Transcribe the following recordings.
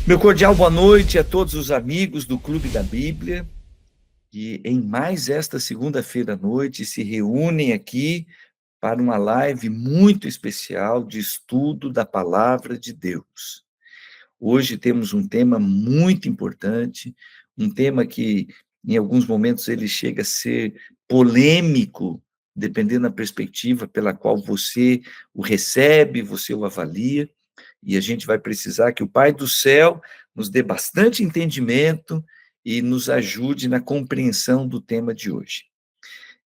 Meu cordial boa noite a todos os amigos do Clube da Bíblia, que em mais esta segunda-feira à noite se reúnem aqui para uma live muito especial de estudo da Palavra de Deus. Hoje temos um tema muito importante, um tema que em alguns momentos ele chega a ser polêmico, dependendo da perspectiva pela qual você o recebe, você o avalia. E a gente vai precisar que o Pai do Céu nos dê bastante entendimento e nos ajude na compreensão do tema de hoje.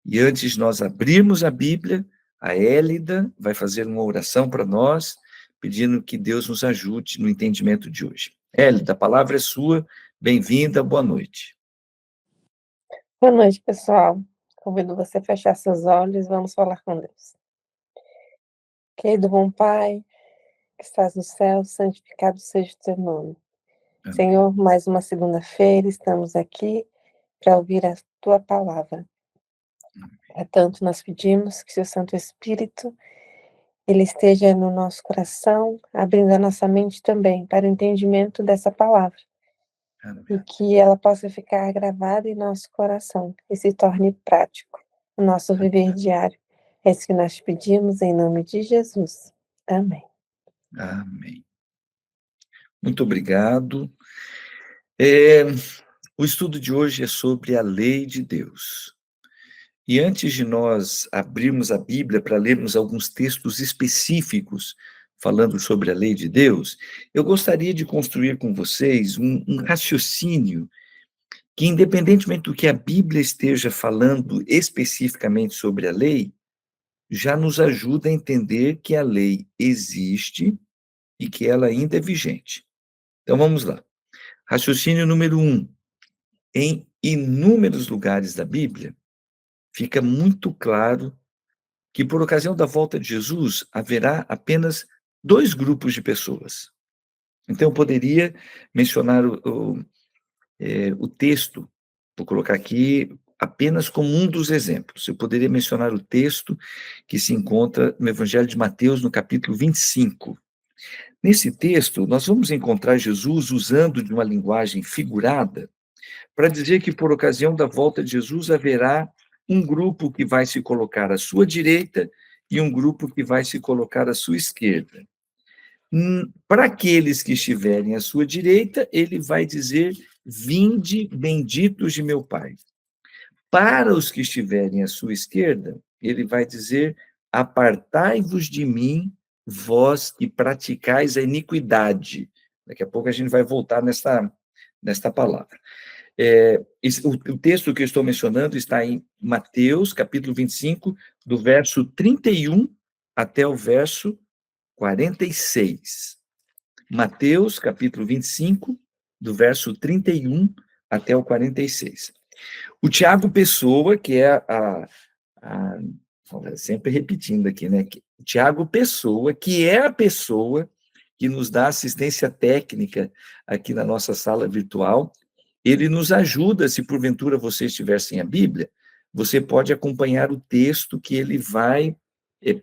E antes de nós abrirmos a Bíblia, a Hélida vai fazer uma oração para nós, pedindo que Deus nos ajude no entendimento de hoje. Hélida, a palavra é sua, bem-vinda, boa noite. Boa noite, pessoal. Convido você a fechar seus olhos e vamos falar com Deus. Querido bom Pai, que estás no céu, santificado seja o teu nome. Amém. Senhor, mais uma segunda-feira, estamos aqui para ouvir a tua palavra. Portanto, nós pedimos que seu Santo Espírito, ele esteja no nosso coração, abrindo a nossa mente também para o entendimento dessa palavra. Amém. E que ela possa ficar gravada em nosso coração e se torne prático no nosso viver diário. É isso que nós te pedimos em nome de Jesus. Amém. Amém. Muito obrigado. O estudo de hoje é sobre a lei de Deus. E antes de nós abrirmos a Bíblia para lermos alguns textos específicos falando sobre a lei de Deus, eu gostaria de construir com vocês um raciocínio que, independentemente do que a Bíblia esteja falando especificamente sobre a lei, já nos ajuda a entender que a lei existe e que ela ainda é vigente. Então vamos lá. Raciocínio número 1. Em inúmeros lugares da Bíblia, fica muito claro que, por ocasião da volta de Jesus, haverá apenas dois grupos de pessoas. Então, eu poderia mencionar o texto, vou colocar aqui apenas como um dos exemplos. Eu poderia mencionar o texto que se encontra no Evangelho de Mateus, no capítulo 25. Nesse texto, nós vamos encontrar Jesus usando de uma linguagem figurada para dizer que, por ocasião da volta de Jesus, haverá um grupo que vai se colocar à sua direita e um grupo que vai se colocar à sua esquerda. Para aqueles que estiverem à sua direita, ele vai dizer: vinde, benditos de meu Pai. Para os que estiverem à sua esquerda, ele vai dizer: apartai-vos de mim, vós que praticais a iniquidade. Daqui a pouco a gente vai voltar nesta palavra. O texto que eu estou mencionando está em Mateus, capítulo 25, do verso 31 até o verso 46. Mateus, capítulo 25, do verso 31 até o 46. O Tiago Pessoa, que é sempre repetindo aqui, né? O Tiago Pessoa, que é a pessoa que nos dá assistência técnica aqui na nossa sala virtual, ele nos ajuda, se porventura você estiver sem a Bíblia, você pode acompanhar o texto que ele vai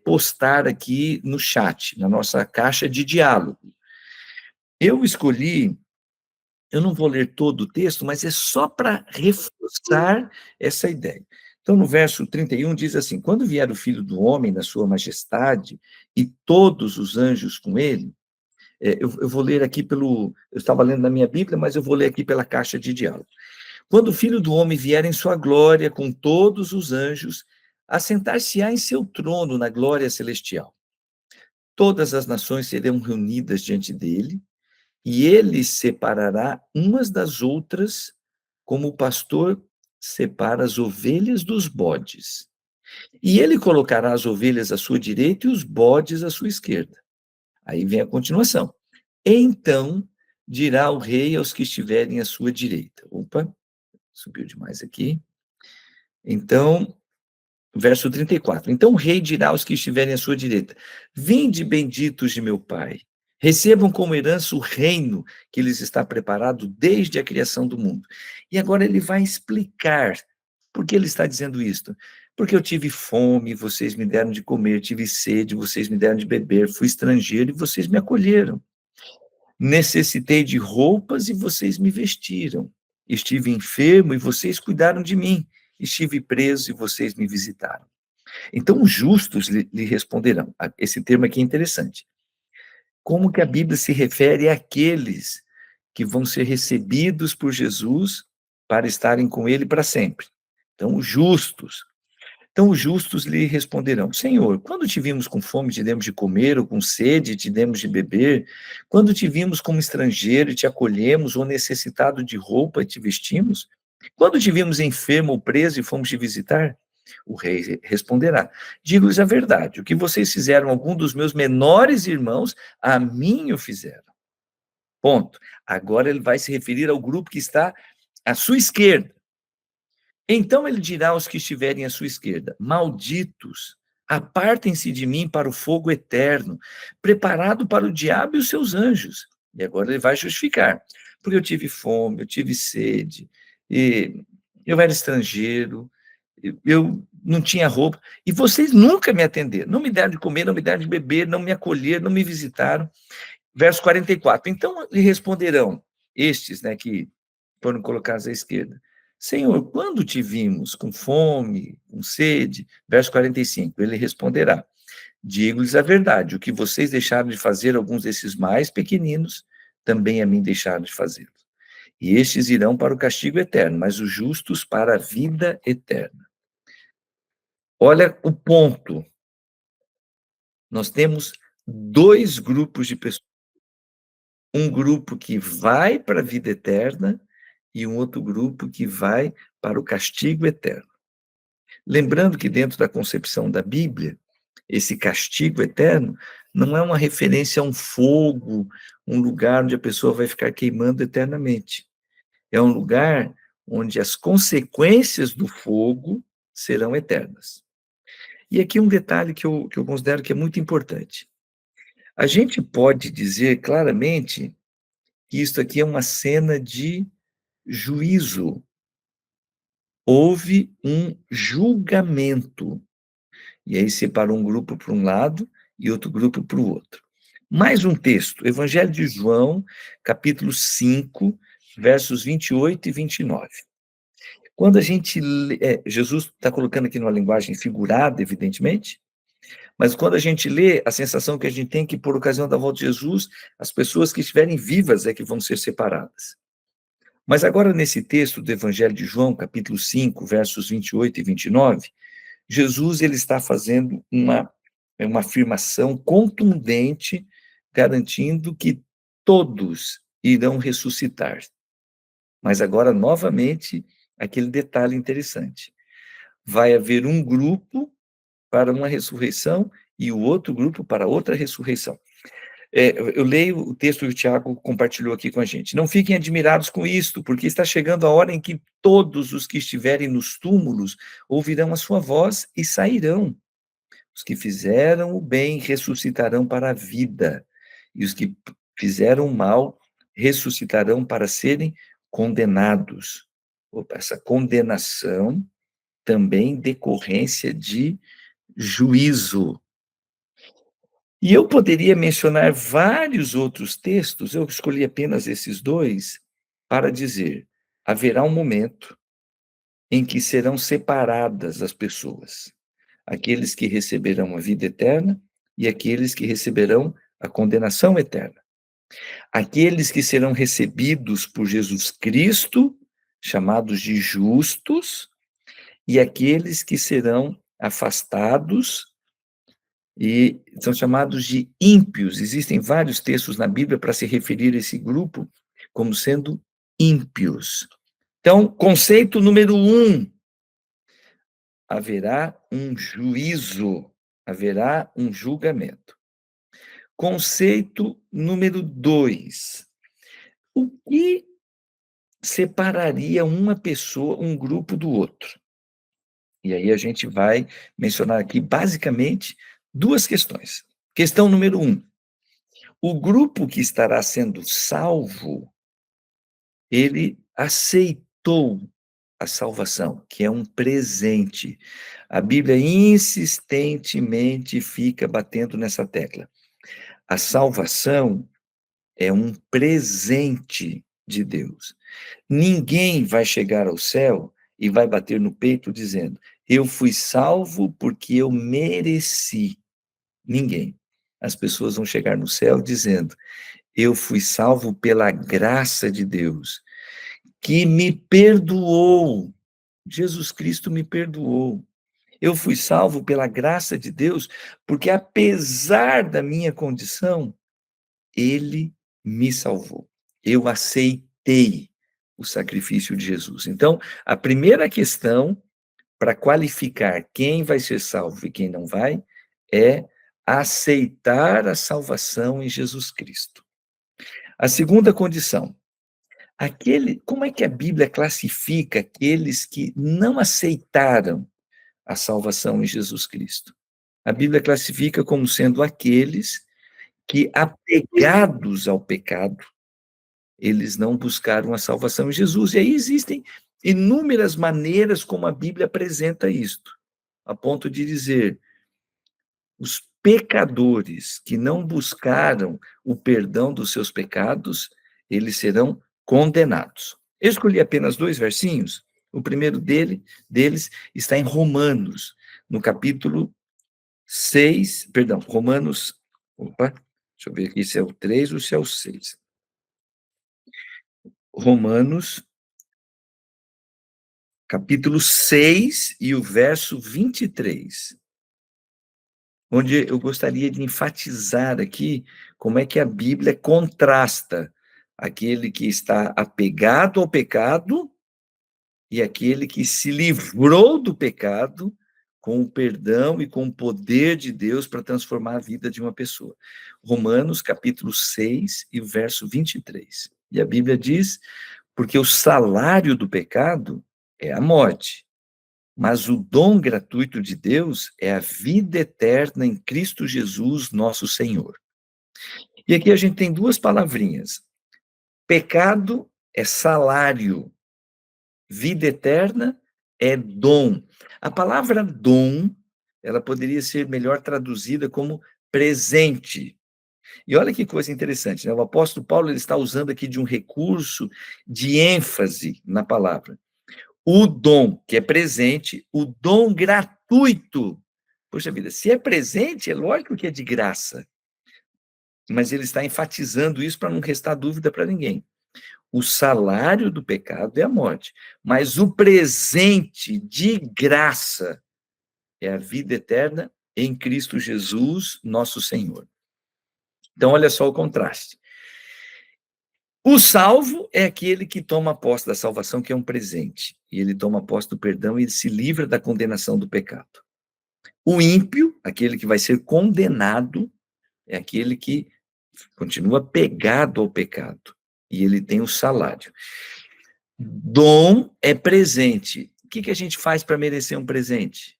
postar aqui no chat, na nossa caixa de diálogo. Eu não vou ler todo o texto, mas é só para reforçar essa ideia. Então, no verso 31 diz assim: quando vier o Filho do Homem na sua majestade e todos os anjos com ele, eu vou ler aqui eu estava lendo na minha Bíblia, mas eu vou ler aqui pela caixa de diálogo. Quando o Filho do Homem vier em sua glória com todos os anjos, assentar-se-á em seu trono na glória celestial. Todas as nações serão reunidas diante dele, e ele separará umas das outras, como o pastor separa as ovelhas dos bodes. E ele colocará as ovelhas à sua direita e os bodes à sua esquerda. Aí vem a continuação. Então dirá o rei aos que estiverem à sua direita. Opa, subiu demais aqui. Então, verso 34. Então o rei dirá aos que estiverem à sua direita: vinde, benditos de meu Pai, recebam como herança o reino que lhes está preparado desde a criação do mundo. E agora ele vai explicar por que ele está dizendo isto. Porque eu tive fome, vocês me deram de comer, tive sede, vocês me deram de beber, fui estrangeiro e vocês me acolheram. Necessitei de roupas e vocês me vestiram. Estive enfermo e vocês cuidaram de mim. Estive preso e vocês me visitaram. Então, os justos lhe responderão. Esse termo aqui é interessante. Como que a Bíblia se refere àqueles que vão ser recebidos por Jesus para estarem com ele para sempre? Então, os justos. Então, os justos lhe responderão: Senhor, quando te vimos com fome, te demos de comer, ou com sede, te demos de beber? Quando te vimos como estrangeiro e te acolhemos, ou necessitado de roupa e te vestimos? Quando te vimos enfermo ou preso e fomos te visitar? O rei responderá: Digo-lhes a verdade, o que vocês fizeram a algum dos meus menores irmãos, a mim o fizeram. Ponto. Agora ele vai se referir ao grupo que está à sua esquerda. Então ele dirá aos que estiverem à sua esquerda: Malditos, apartem-se de mim para o fogo eterno, preparado para o diabo e os seus anjos. E agora ele vai justificar. Porque eu tive fome, eu tive sede, e eu era estrangeiro, eu não tinha roupa, e vocês nunca me atenderam, não me deram de comer, não me deram de beber, não me acolheram, não me visitaram. Verso 44. Então lhe responderão estes, né, que foram colocados à esquerda: Senhor, quando te vimos com fome, com sede? Verso 45. Ele responderá: Digo-lhes a verdade, o que vocês deixaram de fazer alguns desses mais pequeninos, também a mim deixaram de fazer. E estes irão para o castigo eterno, mas os justos para a vida eterna. Olha o ponto. Nós temos dois grupos de pessoas. Um grupo que vai para a vida eterna e um outro grupo que vai para o castigo eterno. Lembrando que dentro da concepção da Bíblia, esse castigo eterno não é uma referência a um fogo, um lugar onde a pessoa vai ficar queimando eternamente. É um lugar onde as consequências do fogo serão eternas. E aqui um detalhe que eu considero que é muito importante. A gente pode dizer claramente que isso aqui é uma cena de juízo. Houve um julgamento. E aí separou um grupo para um lado e outro grupo para o outro. Mais um texto, Evangelho de João, capítulo 5, versos 28 e 29. Quando a gente lê, Jesus está colocando aqui numa linguagem figurada, evidentemente, mas quando a gente lê, a sensação que a gente tem é que, por ocasião da volta de Jesus, as pessoas que estiverem vivas é que vão ser separadas. Mas agora, nesse texto do Evangelho de João, capítulo 5, versos 28 e 29, Jesus ele está fazendo uma afirmação contundente, garantindo que todos irão ressuscitar. Mas agora, novamente, aquele detalhe interessante. Vai haver um grupo para uma ressurreição e o outro grupo para outra ressurreição. Eu leio o texto que o Tiago compartilhou aqui com a gente. Não fiquem admirados com isto, porque está chegando a hora em que todos os que estiverem nos túmulos ouvirão a sua voz e sairão. Os que fizeram o bem ressuscitarão para a vida, e os que fizeram o mal ressuscitarão para serem condenados. Opa, essa condenação também decorrência de juízo. E eu poderia mencionar vários outros textos, eu escolhi apenas esses dois, para dizer: haverá um momento em que serão separadas as pessoas, aqueles que receberão a vida eterna e aqueles que receberão a condenação eterna. Aqueles que serão recebidos por Jesus Cristo, chamados de justos, e aqueles que serão afastados e são chamados de ímpios. Existem vários textos na Bíblia para se referir a esse grupo como sendo ímpios. Então, conceito número 1, haverá um juízo, haverá um julgamento. Conceito número 2, o que separaria uma pessoa, um grupo do outro? E aí a gente vai mencionar aqui, basicamente, duas questões. Questão número 1, o grupo que estará sendo salvo, ele aceitou a salvação, que é um presente. A Bíblia insistentemente fica batendo nessa tecla. A salvação é um presente de Deus. Ninguém vai chegar ao céu e vai bater no peito dizendo: eu fui salvo porque eu mereci. Ninguém. As pessoas vão chegar no céu dizendo: eu fui salvo pela graça de Deus, que me perdoou. Jesus Cristo me perdoou. Eu fui salvo pela graça de Deus, porque apesar da minha condição, Ele me salvou. Eu aceitei o sacrifício de Jesus. Então, a primeira questão para qualificar quem vai ser salvo e quem não vai é aceitar a salvação em Jesus Cristo. A segunda condição, como é que a Bíblia classifica aqueles que não aceitaram a salvação em Jesus Cristo? A Bíblia classifica como sendo aqueles que, apegados ao pecado, eles não buscaram a salvação em Jesus. E aí existem inúmeras maneiras como a Bíblia apresenta isto, a ponto de dizer: os pecadores que não buscaram o perdão dos seus pecados, eles serão condenados. Eu escolhi apenas 2 versinhos. O primeiro deles está em Romanos, no capítulo 6, perdão, Romanos, opa, deixa eu ver aqui se é o 3 ou se é o 6. Romanos, capítulo 6 e o verso 23, onde eu gostaria de enfatizar aqui como é que a Bíblia contrasta aquele que está apegado ao pecado e aquele que se livrou do pecado com o perdão e com o poder de Deus para transformar a vida de uma pessoa. Romanos, capítulo 6 e o verso 23. E a Bíblia diz: porque o salário do pecado é a morte, mas o dom gratuito de Deus é a vida eterna em Cristo Jesus, nosso Senhor. E aqui a gente tem 2 palavrinhas. Pecado é salário, vida eterna é dom. A palavra dom, ela poderia ser melhor traduzida como presente. E olha que coisa interessante, né? O apóstolo Paulo ele está usando aqui de um recurso de ênfase na palavra. O dom, que é presente, o dom gratuito. Poxa vida, se é presente, é lógico que é de graça. Mas ele está enfatizando isso para não restar dúvida para ninguém. O salário do pecado é a morte, mas o presente de graça é a vida eterna em Cristo Jesus, nosso Senhor. Então, olha só o contraste. O salvo é aquele que toma posse da salvação, que é um presente, e ele toma posse do perdão e ele se livra da condenação do pecado. O ímpio, aquele que vai ser condenado, é aquele que continua pegado ao pecado, e ele tem o salário. Dom é presente. O que a gente faz para merecer um presente?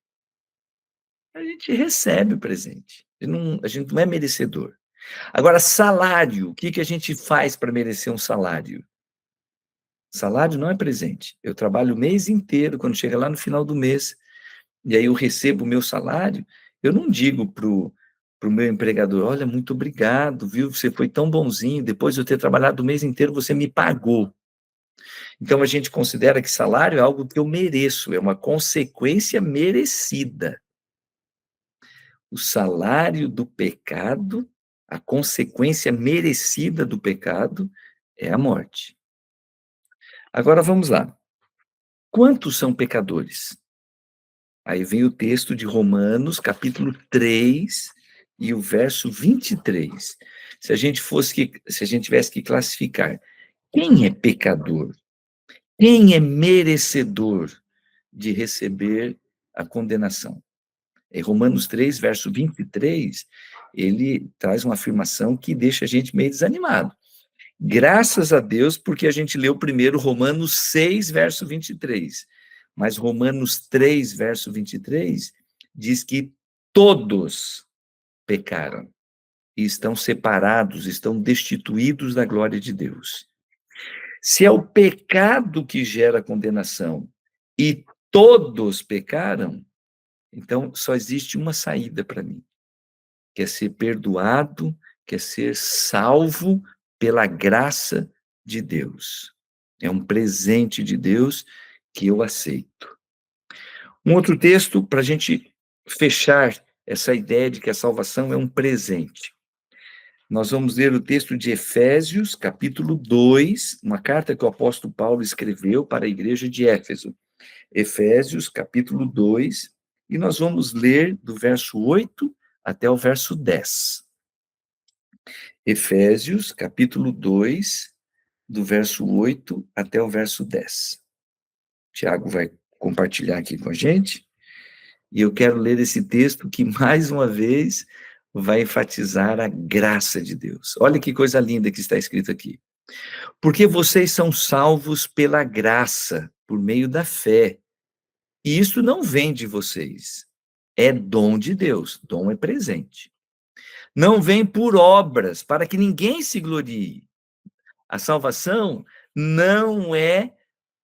A gente recebe o presente. A gente não é merecedor. Agora, salário, o que a gente faz para merecer um salário? Salário não é presente. Eu trabalho o mês inteiro, quando chega lá no final do mês, e aí eu recebo o meu salário, eu não digo pro meu empregador: olha, muito obrigado, viu? Você foi tão bonzinho, depois de eu ter trabalhado o mês inteiro, você me pagou. Então a gente considera que salário é algo que eu mereço, é uma consequência merecida. O salário do pecado, a consequência merecida do pecado é a morte. Agora vamos lá. Quantos são pecadores? Aí vem o texto de Romanos, capítulo 3, e o verso 23. Se a gente tivesse que classificar, quem é pecador? Quem é merecedor de receber a condenação? Em Romanos 3, verso 23, ele traz uma afirmação que deixa a gente meio desanimado. Graças a Deus, porque a gente leu primeiro Romanos 6, verso 23. Mas Romanos 3, verso 23, diz que todos pecaram e estão separados, estão destituídos da glória de Deus. Se é o pecado que gera condenação e todos pecaram, então só existe uma saída para mim, que é ser perdoado, que é ser salvo pela graça de Deus. É um presente de Deus que eu aceito. Um outro texto para a gente fechar essa ideia de que a salvação é um presente. Nós vamos ler o texto de Efésios, capítulo 2, uma carta que o apóstolo Paulo escreveu para a igreja de Éfeso. Efésios, capítulo 2, e nós vamos ler do verso 8 até o verso 10. Efésios, capítulo 2, do verso 8 até o verso 10. Tiago vai compartilhar aqui com a gente, e eu quero ler esse texto que, mais uma vez, vai enfatizar a graça de Deus. Olha que coisa linda que está escrito aqui. Porque vocês são salvos pela graça, por meio da fé. E isso não vem de vocês. É dom de Deus. Dom é presente. Não vem por obras, para que ninguém se glorie. A salvação não é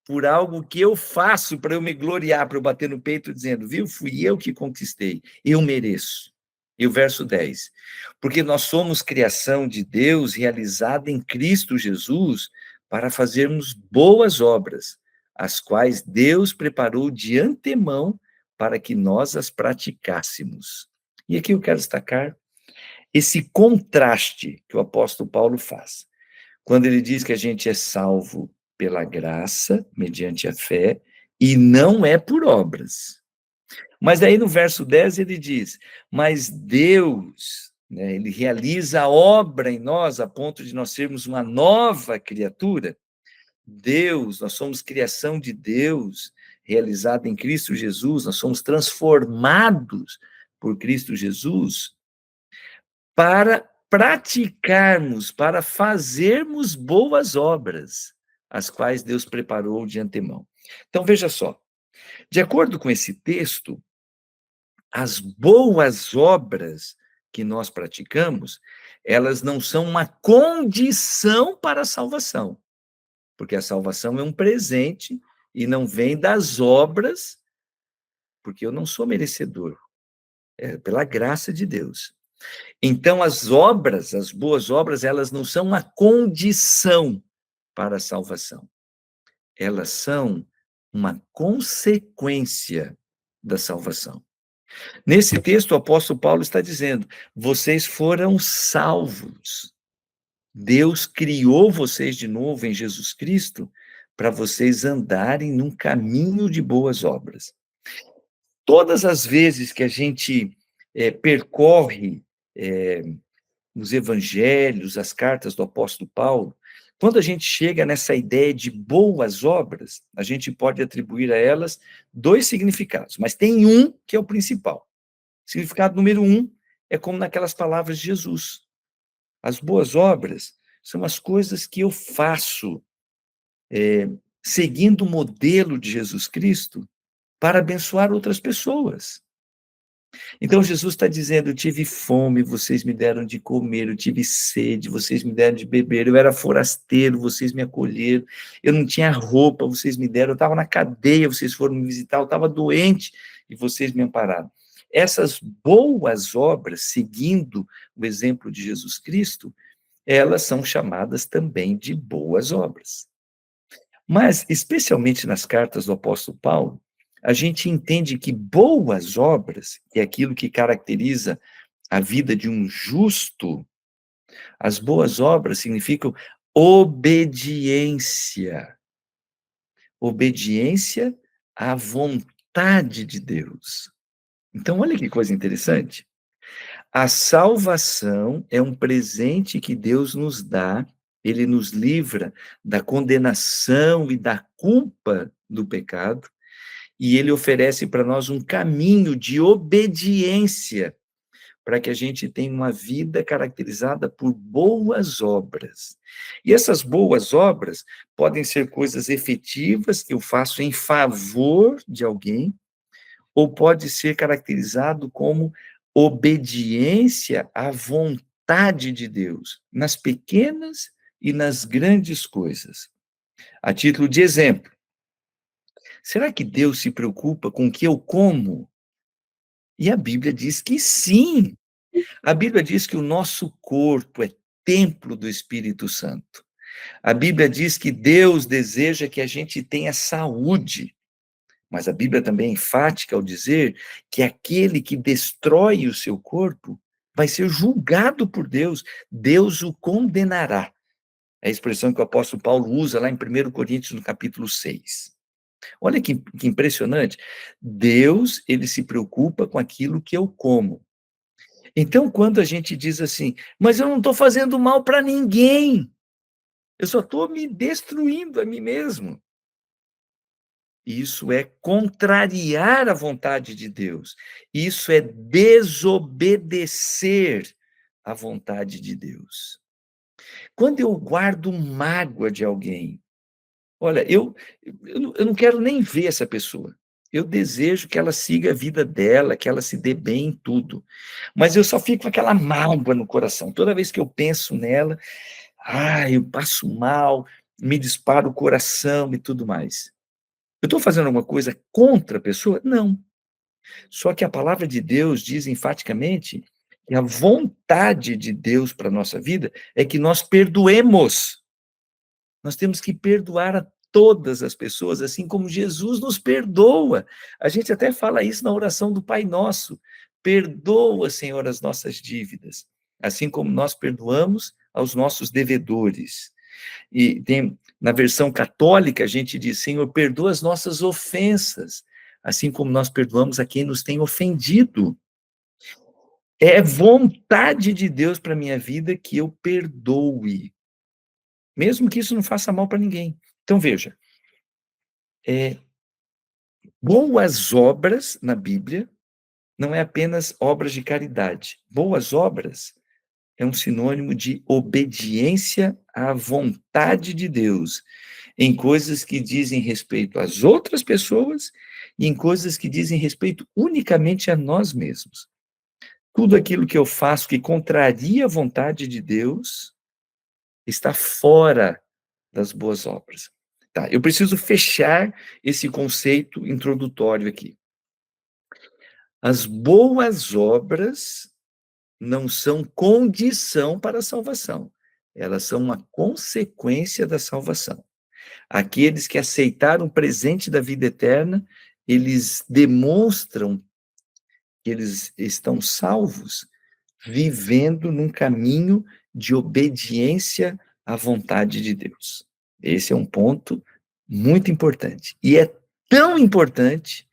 por algo que eu faço para eu me gloriar, para eu bater no peito dizendo, viu, fui eu que conquistei, eu mereço. E o verso 10, porque nós somos criação de Deus realizada em Cristo Jesus para fazermos boas obras, as quais Deus preparou de antemão para que nós as praticássemos. E aqui eu quero destacar esse contraste que o apóstolo Paulo faz. Quando ele diz que a gente é salvo pela graça, mediante a fé, e não é por obras. Mas aí no verso 10 ele diz, mas Deus, né, ele realiza a obra em nós a ponto de nós sermos uma nova criatura. Deus, nós somos criação de Deus, realizada em Cristo Jesus, nós somos transformados por Cristo Jesus, para praticarmos, para fazermos boas obras, as quais Deus preparou de antemão. Então, veja só, de acordo com esse texto, as boas obras que nós praticamos, elas não são uma condição para a salvação, porque a salvação é um presente e não vem das obras, porque eu não sou merecedor, é pela graça de Deus. Então, as obras, as boas obras, elas não são uma condição para a salvação. Elas são uma consequência da salvação. Nesse texto, o apóstolo Paulo está dizendo, vocês foram salvos. Deus criou vocês de novo em Jesus Cristo para vocês andarem num caminho de boas obras. Todas as vezes que a gente percorre nos evangelhos, as cartas do apóstolo Paulo, quando a gente chega nessa ideia de boas obras, a gente pode atribuir a elas dois significados, mas tem um que é o principal. O significado número um é como naquelas palavras de Jesus. As boas obras são as coisas que eu faço, seguindo o modelo de Jesus Cristo, para abençoar outras pessoas. Então, Jesus está dizendo, eu tive fome, vocês me deram de comer, eu tive sede, vocês me deram de beber, eu era forasteiro, vocês me acolheram, eu não tinha roupa, vocês me deram, eu estava na cadeia, vocês foram me visitar, eu estava doente e vocês me ampararam. Essas boas obras, seguindo o exemplo de Jesus Cristo, elas são chamadas também de boas obras. Mas, especialmente nas cartas do apóstolo Paulo, a gente entende que boas obras, que é aquilo que caracteriza a vida de um justo, as boas obras significam obediência. Obediência à vontade de Deus. Então, olha que coisa interessante. A salvação é um presente que Deus nos dá, ele nos livra da condenação e da culpa do pecado, e ele oferece para nós um caminho de obediência, para que a gente tenha uma vida caracterizada por boas obras. E essas boas obras podem ser coisas efetivas que eu faço em favor de alguém, ou pode ser caracterizado como obediência à vontade de Deus, nas pequenas e nas grandes coisas. A título de exemplo, será que Deus se preocupa com o que eu como? E a Bíblia diz que sim. A Bíblia diz que o nosso corpo é templo do Espírito Santo. A Bíblia diz que Deus deseja que a gente tenha saúde, mas a Bíblia também é enfática ao dizer que aquele que destrói o seu corpo vai ser julgado por Deus, Deus o condenará. É a expressão que o apóstolo Paulo usa lá em 1 Coríntios, no capítulo 6. Olha que impressionante. Deus, ele se preocupa com aquilo que eu como. Então, quando a gente diz assim, mas eu não estou fazendo mal para ninguém, eu só estou me destruindo a mim mesmo. Isso é contrariar a vontade de Deus. Isso é desobedecer à vontade de Deus. Quando eu guardo mágoa de alguém, olha, eu não quero nem ver essa pessoa. Eu desejo que ela siga a vida dela, que ela se dê bem em tudo. Mas eu só fico com aquela mágoa no coração. Toda vez que eu penso nela, eu passo mal, me dispara o coração e tudo mais. Eu estou fazendo alguma coisa contra a pessoa? Não. Só que a palavra de Deus diz enfaticamente que a vontade de Deus para a nossa vida é que nós perdoemos. Nós temos que perdoar a todas as pessoas, assim como Jesus nos perdoa. A gente até fala isso na oração do Pai Nosso. Perdoa, Senhor, as nossas dívidas, assim como nós perdoamos aos nossos devedores. E tem, na versão católica, a gente diz, Senhor, perdoa as nossas ofensas, assim como nós perdoamos a quem nos tem ofendido. É vontade de Deus para a minha vida que eu perdoe, mesmo que isso não faça mal para ninguém. Então, veja, boas obras na Bíblia não é apenas obras de caridade. Boas obras é um sinônimo de obediência à vontade de Deus, em coisas que dizem respeito às outras pessoas e em coisas que dizem respeito unicamente a nós mesmos. Tudo aquilo que eu faço que contraria a vontade de Deus está fora das boas obras. Tá, eu preciso fechar esse conceito introdutório aqui. As boas obras não são condição para a salvação, elas são uma consequência da salvação. Aqueles que aceitaram o presente da vida eterna, eles demonstram que eles estão salvos, vivendo num caminho de obediência à vontade de Deus. Esse é um ponto muito importante. E é tão importante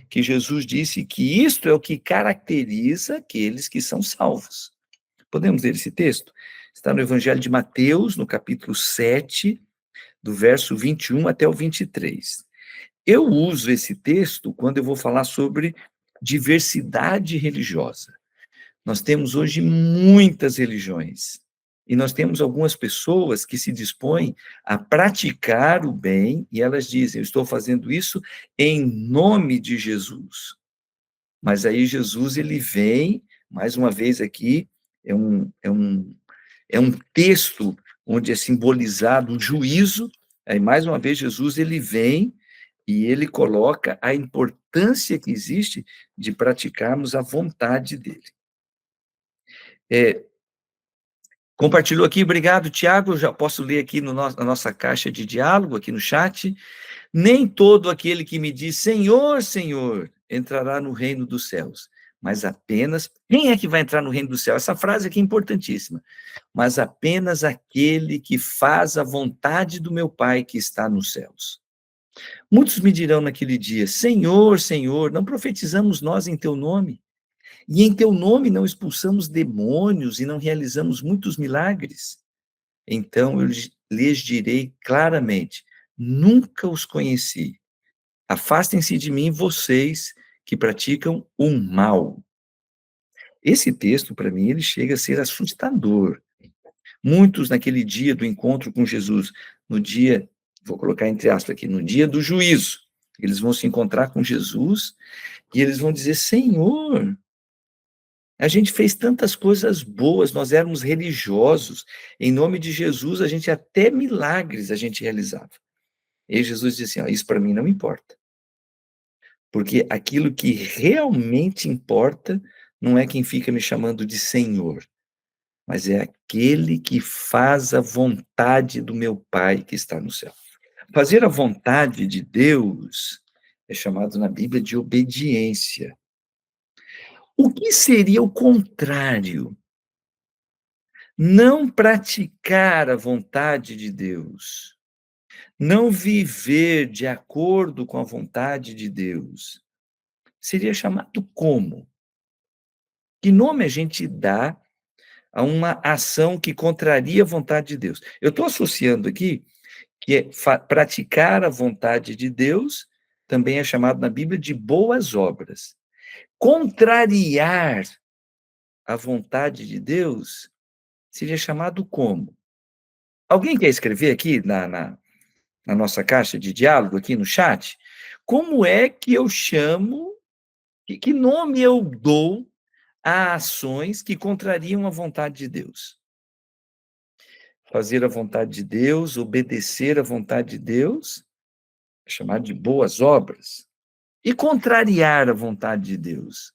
que Jesus disse que isto é o que caracteriza aqueles que são salvos. Podemos ler esse texto? Está no Evangelho de Mateus, no capítulo 7, do verso 21 até o 23. Eu uso esse texto quando eu vou falar sobre diversidade religiosa. Nós temos hoje muitas religiões, e nós temos algumas pessoas que se dispõem a praticar o bem, e elas dizem, eu estou fazendo isso em nome de Jesus. Mas aí Jesus, ele vem, mais uma vez aqui, é um texto onde é simbolizado o juízo, aí mais uma vez Jesus, ele vem e ele coloca a importância que existe de praticarmos a vontade dele. Compartilhou aqui, obrigado, Tiago, eu já posso ler aqui na nossa caixa de diálogo, aqui no chat. Nem todo aquele que me diz, Senhor, Senhor, entrará no reino dos céus, mas apenas, quem é que vai entrar no reino do céu? Essa frase aqui é importantíssima, mas apenas aquele que faz a vontade do meu Pai que está nos céus. Muitos me dirão naquele dia, Senhor, Senhor, não profetizamos nós em teu nome? E em teu nome não expulsamos demônios e não realizamos muitos milagres? Então eu lhes direi claramente, nunca os conheci. Afastem-se de mim, vocês que praticam o mal. Esse texto, para mim, ele chega a ser assustador. Muitos, naquele dia do encontro com Jesus, no dia, vou colocar entre aspas aqui, no dia do juízo, eles vão se encontrar com Jesus e eles vão dizer, Senhor, a gente fez tantas coisas boas, nós éramos religiosos, em nome de Jesus, a gente até milagres a gente realizava. E Jesus disse assim, isso para mim não importa. Porque aquilo que realmente importa não é quem fica me chamando de Senhor, mas é aquele que faz a vontade do meu Pai que está no céu. Fazer a vontade de Deus é chamado na Bíblia de obediência. O que seria o contrário? Não praticar a vontade de Deus, não viver de acordo com a vontade de Deus, seria chamado como? Que nome a gente dá a uma ação que contraria a vontade de Deus? Eu estou associando aqui que praticar a vontade de Deus também é chamado na Bíblia de boas obras. Contrariar a vontade de Deus seria chamado como? Alguém quer escrever aqui na nossa caixa de diálogo, aqui no chat? Como é que eu chamo, que nome eu dou a ações que contrariam a vontade de Deus? Fazer a vontade de Deus, obedecer a vontade de Deus, é chamado de boas obras. E contrariar a vontade de Deus,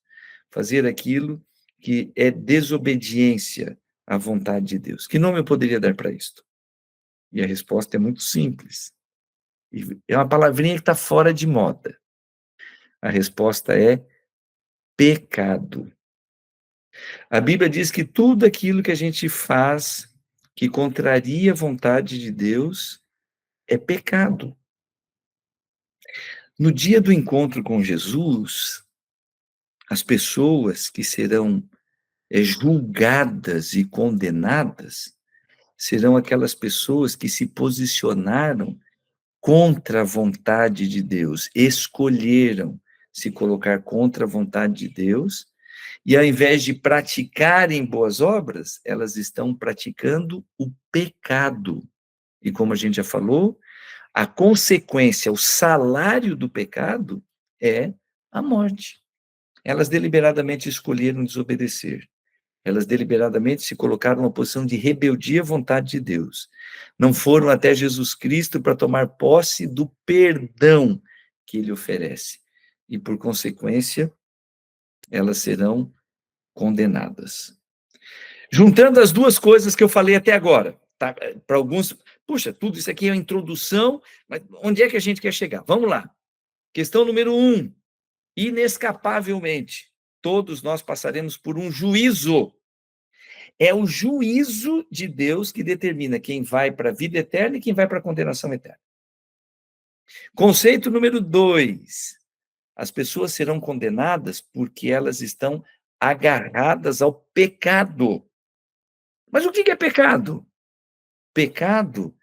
fazer aquilo que é desobediência à vontade de Deus. Que nome eu poderia dar para isto? E a resposta é muito simples. E é uma palavrinha que está fora de moda. A resposta é pecado. A Bíblia diz que tudo aquilo que a gente faz que contraria a vontade de Deus é pecado. No dia do encontro com Jesus, as pessoas que serão julgadas e condenadas serão aquelas pessoas que se posicionaram contra a vontade de Deus, escolheram se colocar contra a vontade de Deus, e ao invés de praticarem boas obras, elas estão praticando o pecado. E como a gente já falou, a consequência, o salário do pecado é a morte. Elas deliberadamente escolheram desobedecer. Elas deliberadamente se colocaram numa posição de rebeldia à vontade de Deus. Não foram até Jesus Cristo para tomar posse do perdão que ele oferece. E, por consequência, elas serão condenadas. Juntando as duas coisas que eu falei até agora, tá? Para alguns, puxa, tudo isso aqui é uma introdução, mas onde é que a gente quer chegar? Vamos lá. Questão número 1. Inescapavelmente, todos nós passaremos por um juízo. É o juízo de Deus que determina quem vai para a vida eterna e quem vai para a condenação eterna. Conceito número 2. As pessoas serão condenadas porque elas estão agarradas ao pecado. Mas o que é pecado? Pecado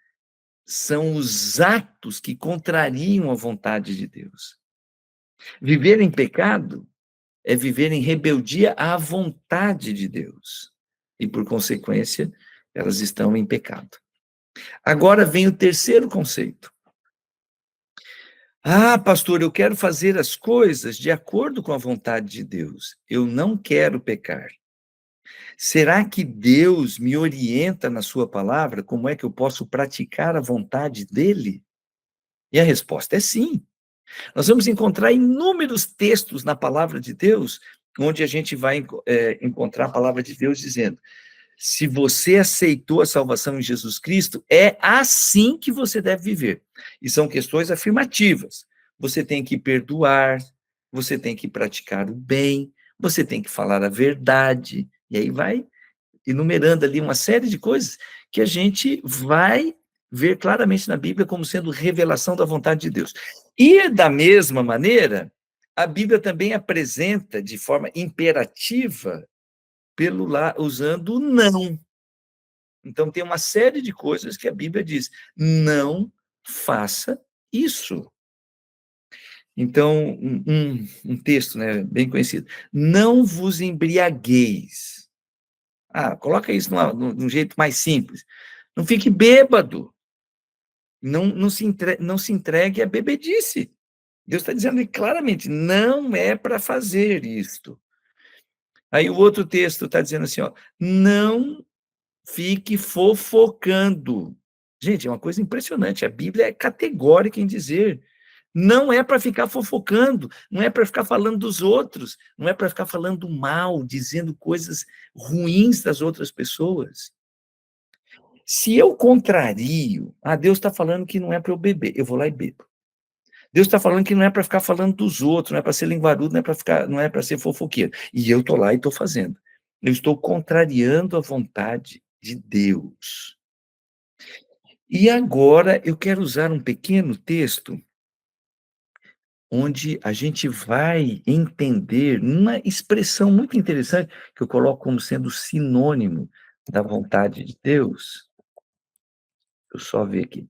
são os atos que contrariam a vontade de Deus. Viver em pecado é viver em rebeldia à vontade de Deus. E, por consequência, elas estão em pecado. Agora vem o terceiro conceito. Ah, pastor, eu quero fazer as coisas de acordo com a vontade de Deus. Eu não quero pecar. Será que Deus me orienta na sua palavra? Como é que eu posso praticar a vontade dele? E a resposta é sim. Nós vamos encontrar inúmeros textos na palavra de Deus, onde a gente vai encontrar a palavra de Deus dizendo: se você aceitou a salvação em Jesus Cristo, é assim que você deve viver. E são questões afirmativas. Você tem que perdoar, você tem que praticar o bem, você tem que falar a verdade. E aí vai enumerando ali uma série de coisas que a gente vai ver claramente na Bíblia como sendo revelação da vontade de Deus. E, da mesma maneira, a Bíblia também apresenta de forma imperativa usando o não. Então, tem uma série de coisas que a Bíblia diz: não faça isso. Então, um texto, né, bem conhecido: não vos embriagueis. Ah, coloca isso num jeito mais simples. Não fique bêbado. Não se entregue à bebedice. Deus está dizendo claramente: não é para fazer isto. Aí o outro texto está dizendo assim, ó, não fique fofocando. Gente, é uma coisa impressionante. A Bíblia é categórica em dizer: Não é para ficar fofocando, não é para ficar falando dos outros, não é para ficar falando mal, dizendo coisas ruins das outras pessoas. Se eu contrario, Deus está falando que não é para eu beber, eu vou lá e bebo. Deus está falando que não é para ficar falando dos outros, não é para ser linguarudo, não é para ser fofoqueiro. E eu estou lá e estou fazendo. Eu estou contrariando a vontade de Deus. E agora eu quero usar um pequeno texto onde a gente vai entender uma expressão muito interessante que eu coloco como sendo sinônimo da vontade de Deus. Eu só ver aqui.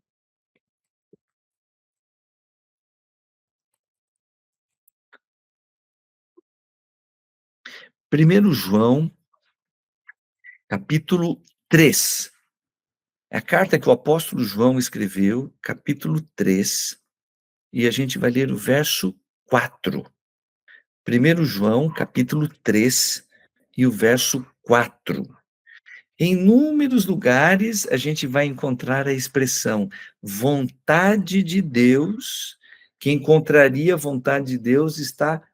1 João, capítulo 3. É a carta que o apóstolo João escreveu, capítulo 3, e a gente vai ler o verso 4. 1 João, capítulo 3, e o verso 4. Em inúmeros lugares a gente vai encontrar a expressão vontade de Deus. Quem encontraria a vontade de Deus está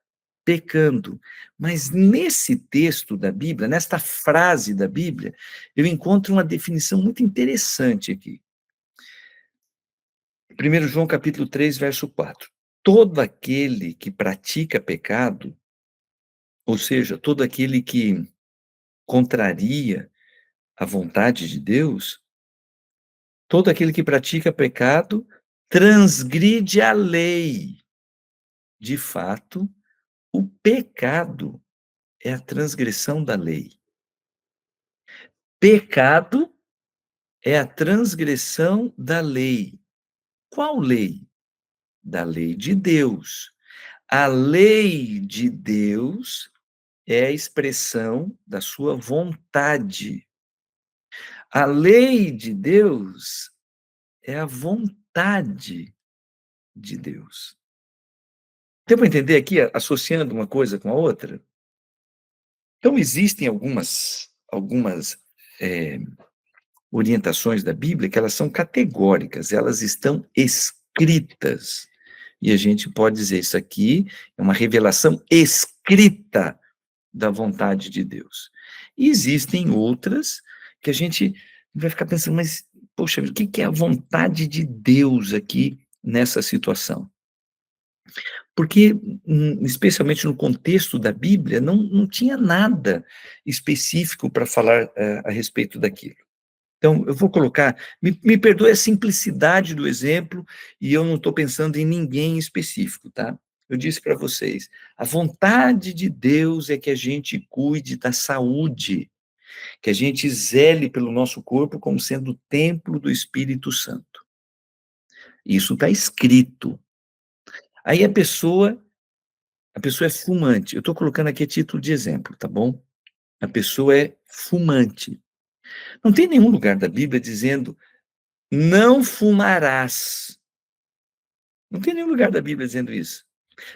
pecando. Mas nesse texto da Bíblia, nesta frase da Bíblia, eu encontro uma definição muito interessante aqui. 1 João capítulo 3, verso 4. Todo aquele que pratica pecado, ou seja, todo aquele que contraria a vontade de Deus, todo aquele que pratica pecado transgride a lei. De fato, o pecado é a transgressão da lei. Pecado é a transgressão da lei. Qual lei? Da lei de Deus. A lei de Deus é a expressão da sua vontade. A lei de Deus é a vontade de Deus. Deu para entender aqui, associando uma coisa com a outra? Então, existem algumas orientações da Bíblia que elas são categóricas, elas estão escritas. E a gente pode dizer, isso aqui é uma revelação escrita da vontade de Deus. E existem outras que a gente vai ficar pensando, mas, poxa, o que é a vontade de Deus aqui nessa situação? Porque, especialmente no contexto da Bíblia, não tinha nada específico para falar a respeito daquilo. Então, eu vou colocar, me perdoe a simplicidade do exemplo, e eu não estou pensando em ninguém específico, tá? Eu disse para vocês, a vontade de Deus é que a gente cuide da saúde, que a gente zele pelo nosso corpo como sendo o templo do Espírito Santo. Isso está escrito. Aí a pessoa é fumante. Eu estou colocando aqui a título de exemplo, tá bom? A pessoa é fumante. Não tem nenhum lugar da Bíblia dizendo, não fumarás. Não tem nenhum lugar da Bíblia dizendo isso.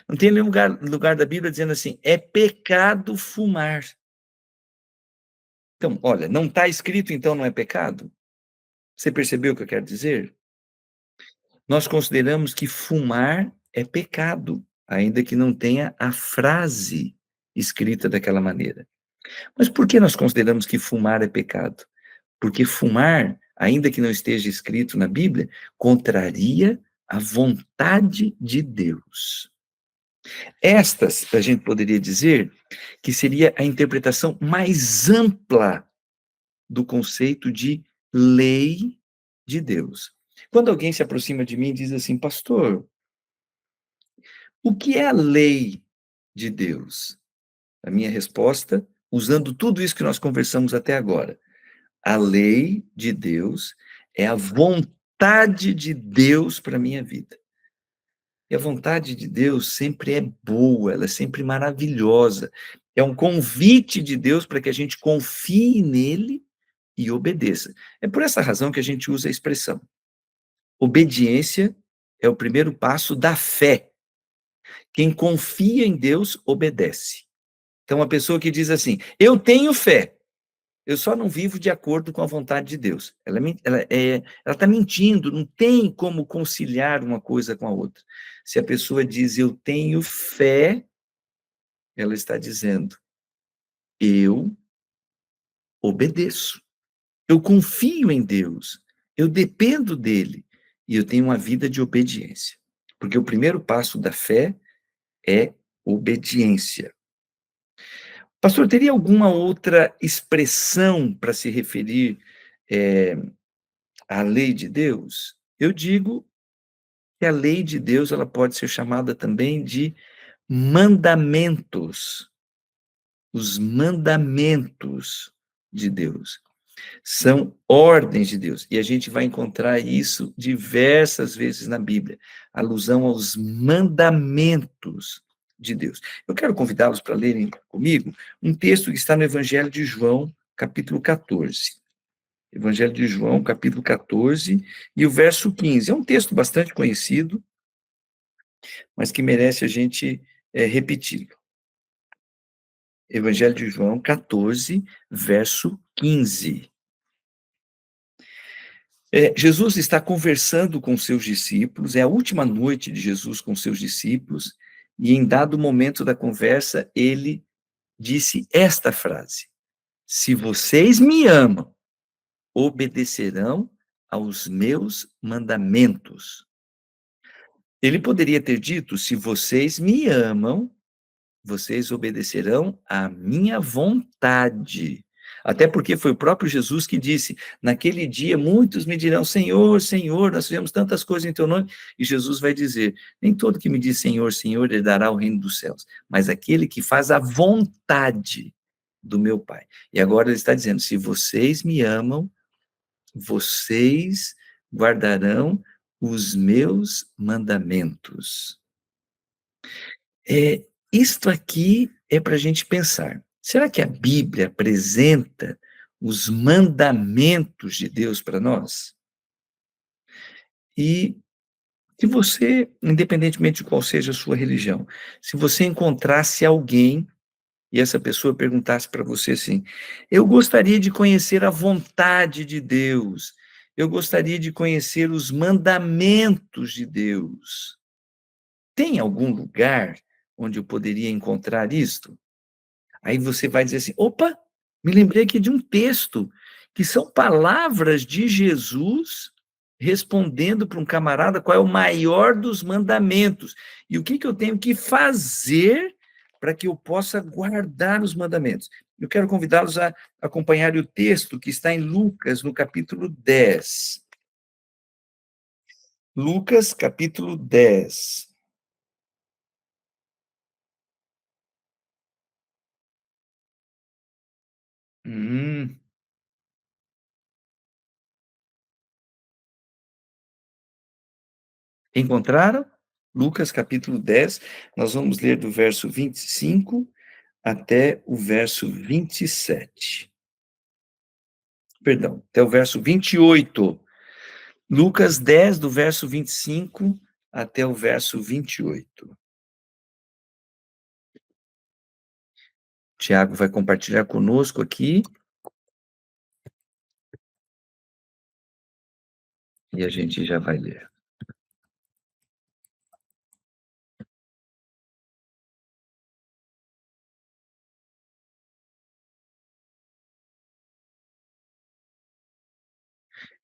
Não tem nenhum lugar da Bíblia dizendo assim, é pecado fumar. Então, olha, não está escrito, então não é pecado? Você percebeu o que eu quero dizer? Nós consideramos que fumar é pecado, ainda que não tenha a frase escrita daquela maneira. Mas por que nós consideramos que fumar é pecado? Porque fumar, ainda que não esteja escrito na Bíblia, contraria a vontade de Deus. Estas, a gente poderia dizer, que seria a interpretação mais ampla do conceito de lei de Deus. Quando alguém se aproxima de mim e diz assim, pastor, o que é a lei de Deus? A minha resposta, usando tudo isso que nós conversamos até agora, a lei de Deus é a vontade de Deus para a minha vida. E a vontade de Deus sempre é boa, ela é sempre maravilhosa. É um convite de Deus para que a gente confie nele e obedeça. É por essa razão que a gente usa a expressão. Obediência é o primeiro passo da fé. Quem confia em Deus, obedece. Então, a pessoa que diz assim, eu tenho fé, eu só não vivo de acordo com a vontade de Deus. Ela está mentindo, não tem como conciliar uma coisa com a outra. Se a pessoa diz, eu tenho fé, ela está dizendo, eu obedeço. Eu confio em Deus, eu dependo dele, e eu tenho uma vida de obediência. Porque o primeiro passo da fé é obediência. Pastor, teria alguma outra expressão para se referir à lei de Deus? Eu digo que a lei de Deus ela pode ser chamada também de mandamentos. Os mandamentos de Deus. São ordens de Deus. E a gente vai encontrar isso diversas vezes na Bíblia. Alusão aos mandamentos de Deus. Eu quero convidá-los para lerem comigo um texto que está no Evangelho de João, capítulo 14. Evangelho de João, capítulo 14, e o verso 15. É um texto bastante conhecido, mas que merece a gente repeti-lo. Evangelho de João 14, verso 15. Jesus está conversando com seus discípulos, é a última noite de Jesus com seus discípulos, e em dado momento da conversa, ele disse esta frase: se vocês me amam, obedecerão aos meus mandamentos. Ele poderia ter dito: se vocês me amam, vocês obedecerão à minha vontade. Até porque foi o próprio Jesus que disse, naquele dia muitos me dirão, Senhor, Senhor, nós fizemos tantas coisas em teu nome, e Jesus vai dizer, nem todo que me diz Senhor, Senhor, herdará o reino dos céus, mas aquele que faz a vontade do meu Pai. E agora ele está dizendo, se vocês me amam, vocês guardarão os meus mandamentos. Isto aqui é para a gente pensar. Será que a Bíblia apresenta os mandamentos de Deus para nós? E se você, independentemente de qual seja a sua religião, se você encontrasse alguém e essa pessoa perguntasse para você assim: eu gostaria de conhecer a vontade de Deus, eu gostaria de conhecer os mandamentos de Deus. Tem algum lugar onde eu poderia encontrar isto? Aí você vai dizer assim: opa, me lembrei aqui de um texto, que são palavras de Jesus respondendo para um camarada qual é o maior dos mandamentos. E o que eu tenho que fazer para que eu possa guardar os mandamentos? Eu quero convidá-los a acompanhar o texto que está em Lucas, no capítulo 10. Lucas, capítulo 10. Hum. Encontraram? Lucas capítulo 10, nós vamos ler do verso 25 até o verso 27. Perdão, até o verso 28. Lucas 10, do verso 25 até o verso 28. Tiago vai compartilhar conosco aqui. E a gente já vai ler.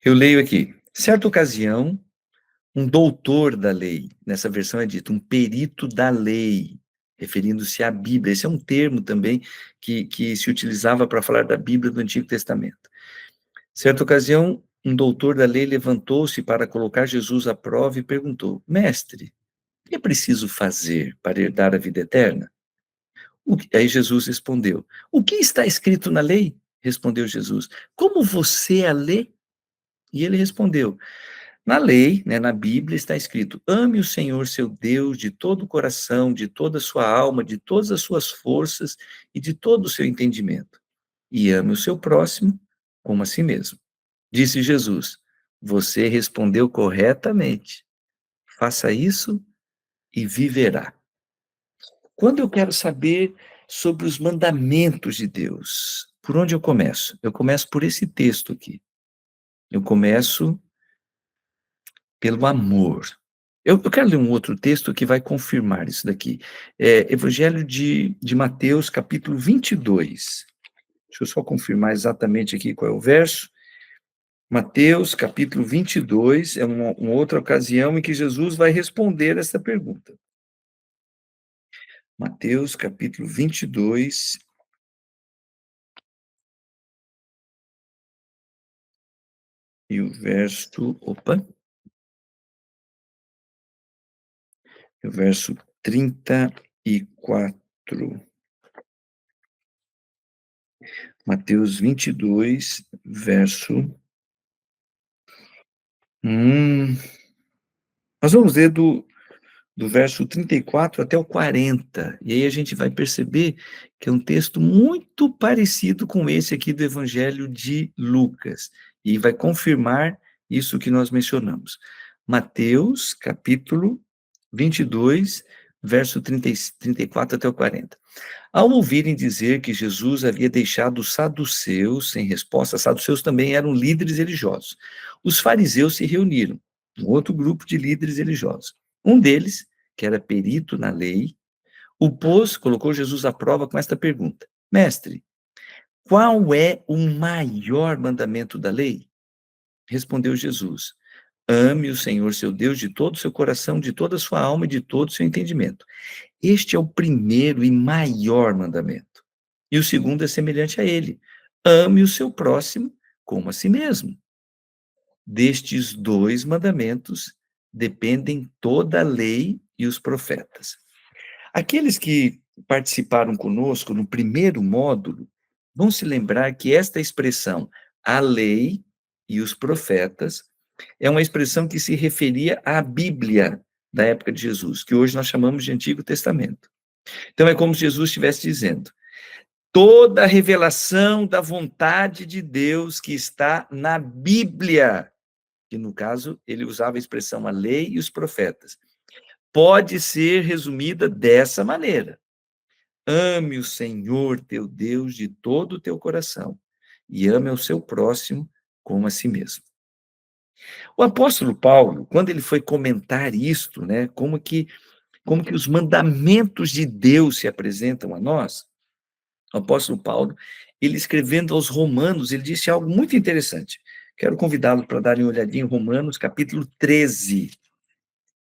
Eu leio aqui. Certa ocasião, um doutor da lei, nessa versão é dito, um perito da lei, referindo-se à Bíblia. Esse é um termo também que se utilizava para falar da Bíblia do Antigo Testamento. Certa ocasião, um doutor da lei levantou-se para colocar Jesus à prova e perguntou: Mestre, o que é preciso fazer para herdar a vida eterna? Aí Jesus respondeu: O que está escrito na lei? Respondeu Jesus: Como você a lê? E ele respondeu: Na lei, né, na Bíblia, está escrito: ame o Senhor seu Deus de todo o coração, de toda a sua alma, de todas as suas forças e de todo o seu entendimento. E ame o seu próximo como a si mesmo. Disse Jesus: Você respondeu corretamente. Faça isso e viverá. Quando eu quero saber sobre os mandamentos de Deus, Por onde eu começo? Eu começo por esse texto aqui. Eu começo pelo amor. Eu quero ler um outro texto que vai confirmar isso daqui. Evangelho de Mateus, capítulo 22. Deixa eu só confirmar exatamente aqui qual é o verso. Mateus, capítulo 22, é uma outra ocasião em que Jesus vai responder essa pergunta. Mateus, capítulo 22, e o verso, o verso 34. Mateus 22, verso. Nós vamos ler do verso 34 até o 40, e aí a gente vai perceber que é um texto muito parecido com esse aqui do Evangelho de Lucas, e vai confirmar isso que nós mencionamos. Mateus, capítulo 22, verso 34 até o 40. Ao ouvirem dizer que Jesus havia deixado os saduceus sem resposta, saduceus também eram líderes religiosos. Os fariseus se reuniram, um outro grupo de líderes religiosos. Um deles, que era perito na lei, colocou Jesus à prova com esta pergunta: Mestre, qual é o maior mandamento da lei? Respondeu Jesus: Ame o Senhor seu Deus de todo o seu coração, de toda a sua alma e de todo o seu entendimento. Este é o primeiro e maior mandamento. E o segundo é semelhante a ele: ame o seu próximo como a si mesmo. Destes dois mandamentos dependem toda a lei e os profetas. Aqueles que participaram conosco no primeiro módulo vão se lembrar que esta expressão, a lei e os profetas, é uma expressão que se referia à Bíblia da época de Jesus, que hoje nós chamamos de Antigo Testamento. Então é como se Jesus estivesse dizendo: toda a revelação da vontade de Deus que está na Bíblia, que no caso ele usava a expressão a lei e os profetas, pode ser resumida dessa maneira: ame o Senhor teu Deus de todo o teu coração e ame ao seu próximo como a si mesmo. O apóstolo Paulo, quando ele foi comentar isto, né, como que os mandamentos de Deus se apresentam a nós, o apóstolo Paulo, ele escrevendo aos Romanos, ele disse algo muito interessante. Quero convidá-lo para darem uma olhadinha em Romanos, capítulo 13.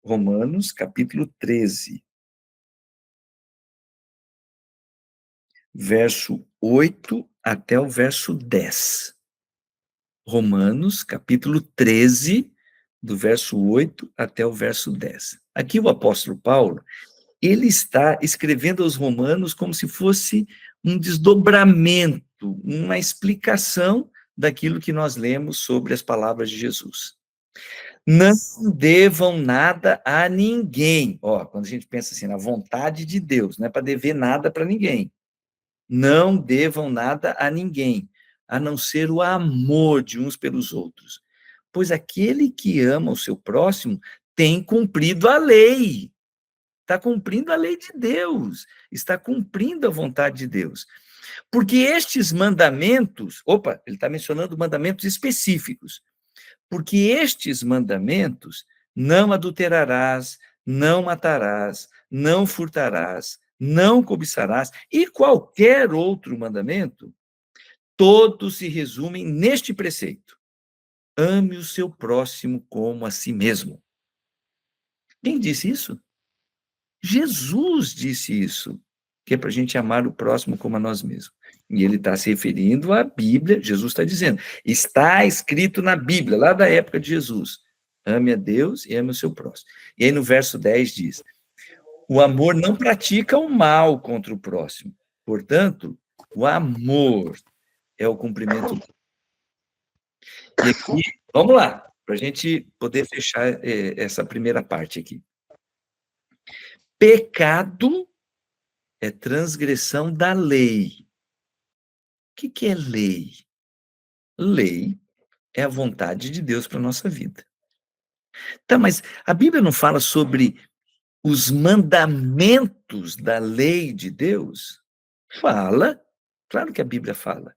Romanos, capítulo 13. Verso 8 até o verso 10. Romanos, capítulo 13, do verso 8 até o verso 10. Aqui o apóstolo Paulo, ele está escrevendo aos Romanos como se fosse um desdobramento, uma explicação daquilo que nós lemos sobre as palavras de Jesus. Não devam nada a ninguém. Quando a gente pensa assim, na vontade de Deus, não é para dever nada para ninguém. Não devam nada a ninguém, a não ser o amor de uns pelos outros. Pois aquele que ama o seu próximo tem cumprido a lei. Está cumprindo a lei de Deus, está cumprindo a vontade de Deus. Porque estes mandamentos, ele está mencionando mandamentos específicos, porque estes mandamentos, não adulterarás, não matarás, não furtarás, não cobiçarás, e qualquer outro mandamento, todos se resumem neste preceito: ame o seu próximo como a si mesmo. Quem disse isso? Jesus disse isso, que é para a gente amar o próximo como a nós mesmos. E ele está se referindo à Bíblia, Jesus está dizendo, está escrito na Bíblia, lá da época de Jesus: ame a Deus e ame o seu próximo. E aí no verso 10 diz: o amor não pratica o mal contra o próximo, portanto, o amor é o cumprimento. E aqui, vamos lá, para a gente poder fechar essa primeira parte aqui. Pecado é transgressão da lei. O que é lei? Lei é a vontade de Deus para a nossa vida. Tá, mas a Bíblia não fala sobre os mandamentos da lei de Deus? Fala, claro que a Bíblia fala.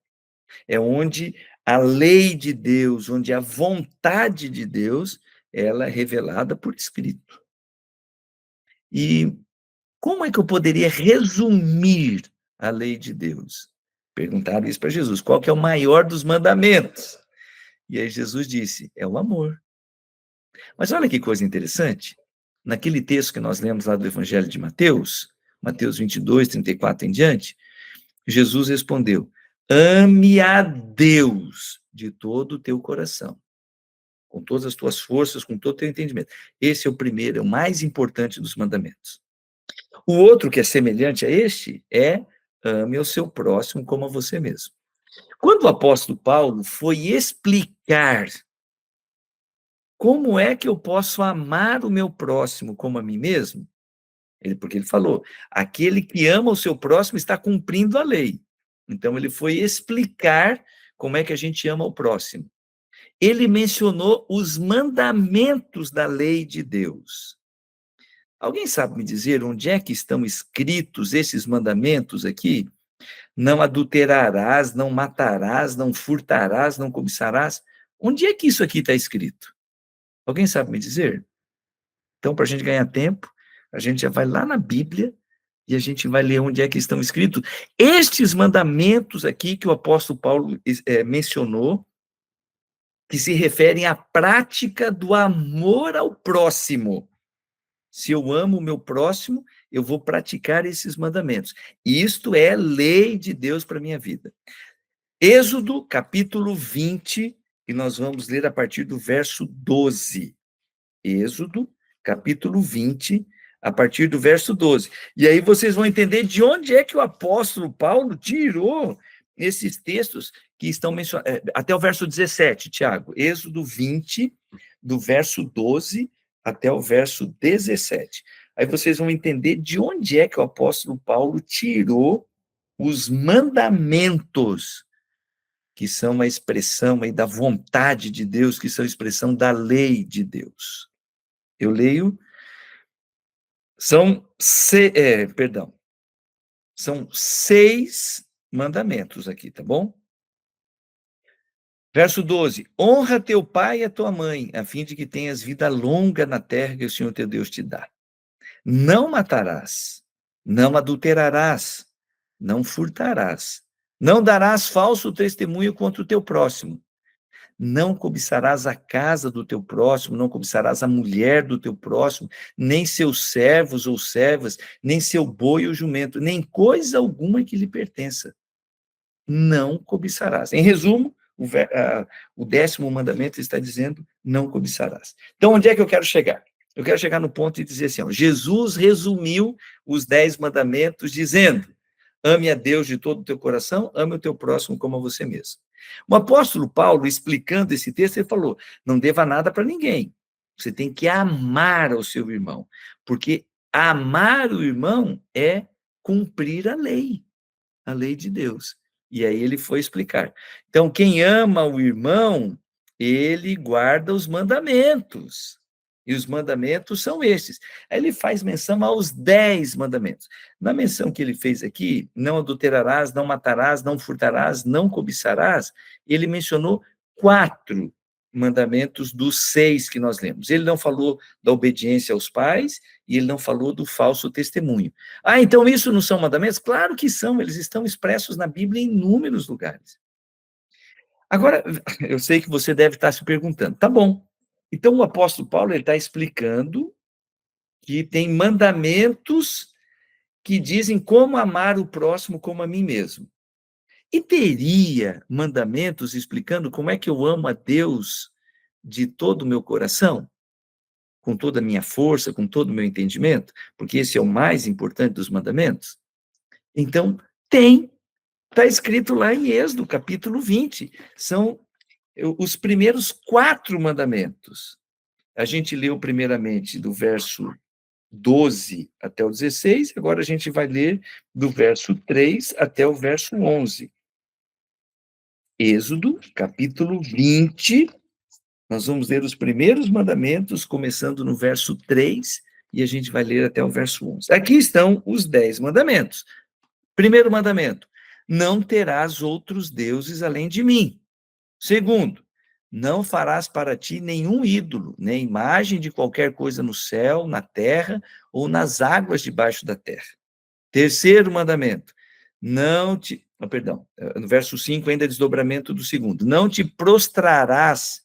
É onde a lei de Deus, onde a vontade de Deus, ela é revelada por escrito. E como é que eu poderia resumir a lei de Deus? Perguntaram isso para Jesus: qual que é o maior dos mandamentos? E aí Jesus disse: é o amor. Mas olha que coisa interessante. Naquele texto que nós lemos lá do Evangelho de Mateus, Mateus 22, 34 em diante, Jesus respondeu: ame a Deus de todo o teu coração, com todas as tuas forças, com todo o teu entendimento. Esse é o primeiro, é o mais importante dos mandamentos. O outro, que é semelhante a este, é ame o seu próximo como a você mesmo. Quando o apóstolo Paulo foi explicar como é que eu posso amar o meu próximo como a mim mesmo, porque ele falou, aquele que ama o seu próximo está cumprindo a lei. Então, ele foi explicar como é que a gente ama o próximo. Ele mencionou os mandamentos da lei de Deus. Alguém sabe me dizer onde é que estão escritos esses mandamentos aqui? Não adulterarás, não matarás, não furtarás, não cobiçarás. Onde é que isso aqui está escrito? Alguém sabe me dizer? Então, para a gente ganhar tempo, a gente já vai lá na Bíblia e a gente vai ler onde é que estão escritos estes mandamentos aqui que o apóstolo Paulo mencionou, que se referem à prática do amor ao próximo. Se eu amo o meu próximo, eu vou praticar esses mandamentos. Isto é lei de Deus para a minha vida. Êxodo, capítulo 20, e nós vamos ler a partir do verso 12. Êxodo, capítulo 20, a partir do verso 12. E aí vocês vão entender de onde é que o apóstolo Paulo tirou esses textos que estão mencionados, até o verso 17, Tiago. Êxodo 20, do verso 12 até o verso 17. Aí vocês vão entender de onde é que o apóstolo Paulo tirou os mandamentos, que são a expressão aí da vontade de Deus, que são a expressão da lei de Deus. Eu leio, são 6 mandamentos aqui, tá bom? Verso 12, honra teu pai e a tua mãe, a fim de que tenhas vida longa na terra que o Senhor teu Deus te dá. Não matarás, não adulterarás, não furtarás, não darás falso testemunho contra o teu próximo, não cobiçarás a casa do teu próximo, não cobiçarás a mulher do teu próximo, nem seus servos ou servas, nem seu boi ou jumento, nem coisa alguma que lhe pertença. Não cobiçarás. Em resumo, o 10º mandamento está dizendo, não cobiçarás. Então, onde é que eu quero chegar? Eu quero chegar no ponto de dizer assim, ó, Jesus resumiu os 10 mandamentos dizendo, ame a Deus de todo o teu coração, ame o teu próximo como a você mesmo. O apóstolo Paulo, explicando esse texto, ele falou, não deva nada para ninguém. Você tem que amar ao seu irmão, porque amar o irmão é cumprir a lei de Deus. E aí ele foi explicar. Então, quem ama o irmão, ele guarda os mandamentos. E os mandamentos são estes. Aí ele faz menção aos 10 mandamentos. Na menção que ele fez aqui, não adulterarás, não matarás, não furtarás, não cobiçarás, ele mencionou 4 mandamentos dos 6 que nós lemos. Ele não falou da obediência aos pais e ele não falou do falso testemunho. Ah, então isso não são mandamentos? Claro que são, eles estão expressos na Bíblia em inúmeros lugares. Agora, eu sei que você deve estar se perguntando, tá bom, então o apóstolo Paulo está explicando que tem mandamentos que dizem como amar o próximo como a mim mesmo. E teria mandamentos explicando como é que eu amo a Deus de todo o meu coração? Com toda a minha força, com todo o meu entendimento? Porque esse é o mais importante dos mandamentos? Então, está escrito lá em Êxodo, capítulo 20. São os primeiros 4 mandamentos. A gente leu primeiramente do verso 12 até o 16, agora a gente vai ler do verso 3 até o verso 11. Êxodo, capítulo 20, nós vamos ler os primeiros mandamentos, começando no verso 3, e a gente vai ler até o verso 11. Aqui estão os 10 mandamentos. Primeiro mandamento, não terás outros deuses além de mim. Segundo, não farás para ti nenhum ídolo, nem imagem de qualquer coisa no céu, na terra ou nas águas debaixo da terra. Terceiro mandamento, não te, perdão, no verso 5 ainda é desdobramento do segundo, não te prostrarás,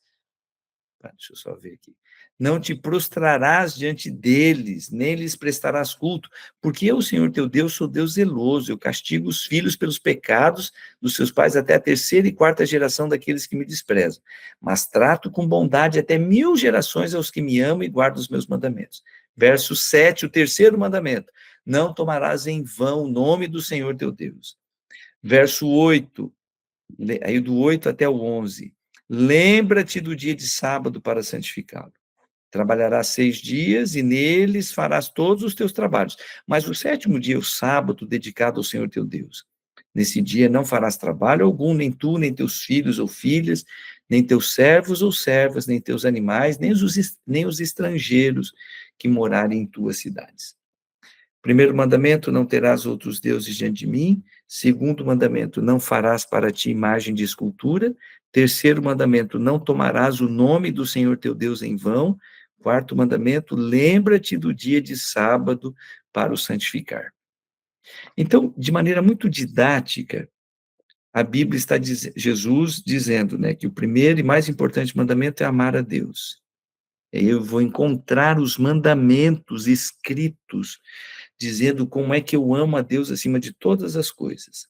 deixa eu só ver aqui, não te prostrarás diante deles, nem lhes prestarás culto, porque eu, Senhor teu Deus, sou Deus zeloso, eu castigo os filhos pelos pecados dos seus pais até a terceira e quarta geração daqueles que me desprezam, mas trato com bondade até 1000 gerações aos que me amam e guardam os meus mandamentos. Verso 7, o terceiro mandamento, não tomarás em vão o nome do Senhor teu Deus. Verso 8, aí do 8 até o 11, lembra-te do dia de sábado para santificá-lo. Trabalharás 6 dias e neles farás todos os teus trabalhos. Mas o sétimo dia, o sábado, dedicado ao Senhor teu Deus. Nesse dia não farás trabalho algum, nem tu, nem teus filhos ou filhas, nem teus servos ou servas, nem teus animais, nem os estrangeiros que morarem em tuas cidades. Primeiro mandamento, não terás outros deuses diante de mim. Segundo mandamento, não farás para ti imagem de escultura. Terceiro mandamento, não tomarás o nome do Senhor teu Deus em vão. Quarto mandamento, lembra-te do dia de sábado para o santificar. Então, de maneira muito didática, a Bíblia está Jesus dizendo, né, que o primeiro e mais importante mandamento é amar a Deus. Eu vou encontrar os mandamentos escritos dizendo como é que eu amo a Deus acima de todas as coisas.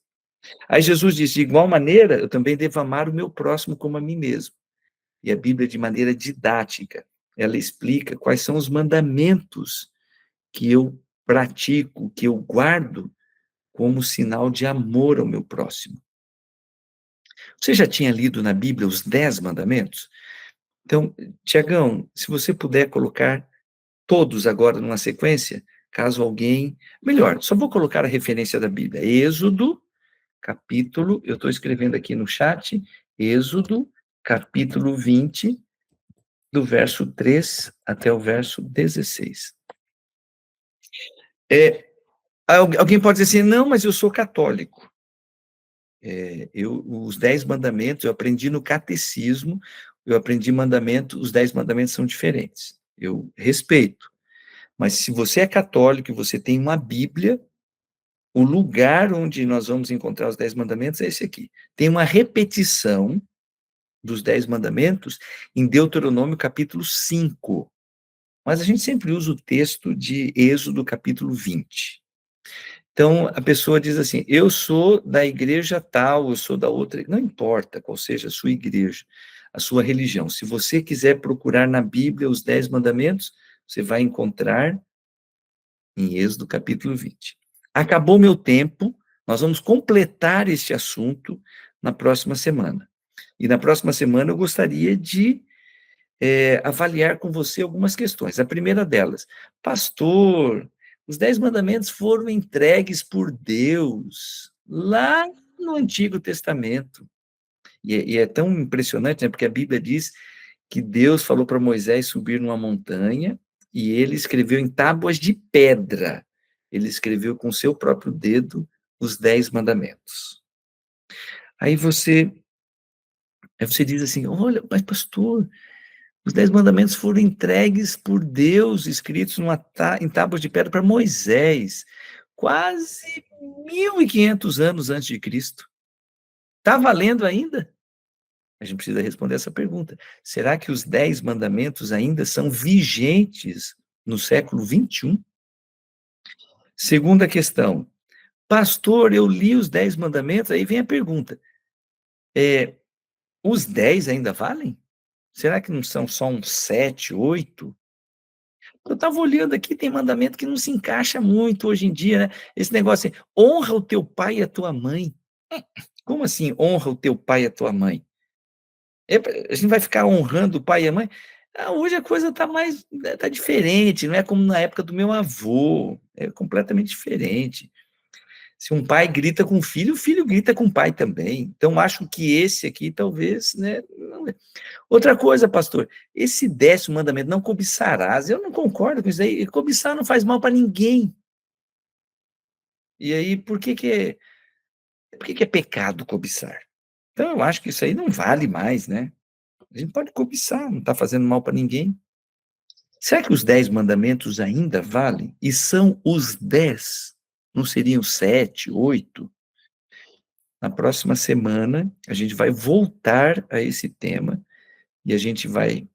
Aí Jesus diz, de igual maneira, eu também devo amar o meu próximo como a mim mesmo. E a Bíblia, de maneira didática, ela explica quais são os mandamentos que eu pratico, que eu guardo como sinal de amor ao meu próximo. Você já tinha lido na Bíblia os 10 mandamentos? Então, Tiagão, se você puder colocar todos agora numa sequência, caso alguém... Melhor, só vou colocar a referência da Bíblia. Êxodo, capítulo... Eu estou escrevendo aqui no chat. Êxodo, capítulo 20, do verso 3 até o verso 16. Alguém pode dizer assim, não, mas eu sou católico. Os 10 mandamentos, eu aprendi no catecismo, eu aprendi mandamento, os 10 mandamentos são diferentes. Eu respeito. Mas se você é católico e você tem uma Bíblia, o lugar onde nós vamos encontrar os 10 mandamentos é esse aqui. Tem uma repetição dos 10 mandamentos em Deuteronômio capítulo 5. Mas a gente sempre usa o texto de Êxodo capítulo 20. Então, a pessoa diz assim, eu sou da igreja tal, eu sou da outra, não importa qual seja a sua igreja, a sua religião. Se você quiser procurar na Bíblia os 10 mandamentos, você vai encontrar em Êxodo capítulo 20. Acabou meu tempo, nós vamos completar este assunto na próxima semana. E na próxima semana eu gostaria de avaliar com você algumas questões. A primeira delas, pastor, os 10 mandamentos foram entregues por Deus lá no Antigo Testamento. E é tão impressionante, né, porque a Bíblia diz que Deus falou para Moisés subir numa montanha e ele escreveu em tábuas de pedra. Ele escreveu com seu próprio dedo os 10 mandamentos. Aí você diz assim, olha, mas pastor, os 10 mandamentos foram entregues por Deus, escritos em tábuas de pedra para Moisés, quase 1500 anos antes de Cristo. Está valendo ainda? A gente precisa responder essa pergunta. Será que os 10 mandamentos ainda são vigentes no século 21? Segunda questão. Pastor, eu li os 10 mandamentos, aí vem a pergunta. Os 10 ainda valem? Será que não são só uns 7, 8? Eu estava olhando aqui, tem mandamento que não se encaixa muito hoje em dia, né? Esse negócio assim, honra o teu pai e a tua mãe. Como assim, honra o teu pai e a tua mãe? A gente vai ficar honrando o pai e a mãe? Hoje a coisa está diferente, não é como na época do meu avô, é completamente diferente. Se um pai grita com o filho grita com o pai também. Então, acho que esse aqui talvez, né? Não é. Outra coisa, pastor, esse 10º mandamento, não cobiçarás, eu não concordo com isso aí, cobiçar não faz mal para ninguém. E aí, por que Por que que é pecado cobiçar? Então eu acho que isso aí não vale mais, né. A gente pode cobiçar, não está fazendo mal para ninguém. Será que os 10 mandamentos ainda valem? E são os 10? Não seriam 7, 8? Na próxima semana, a gente vai voltar a esse tema e a gente vai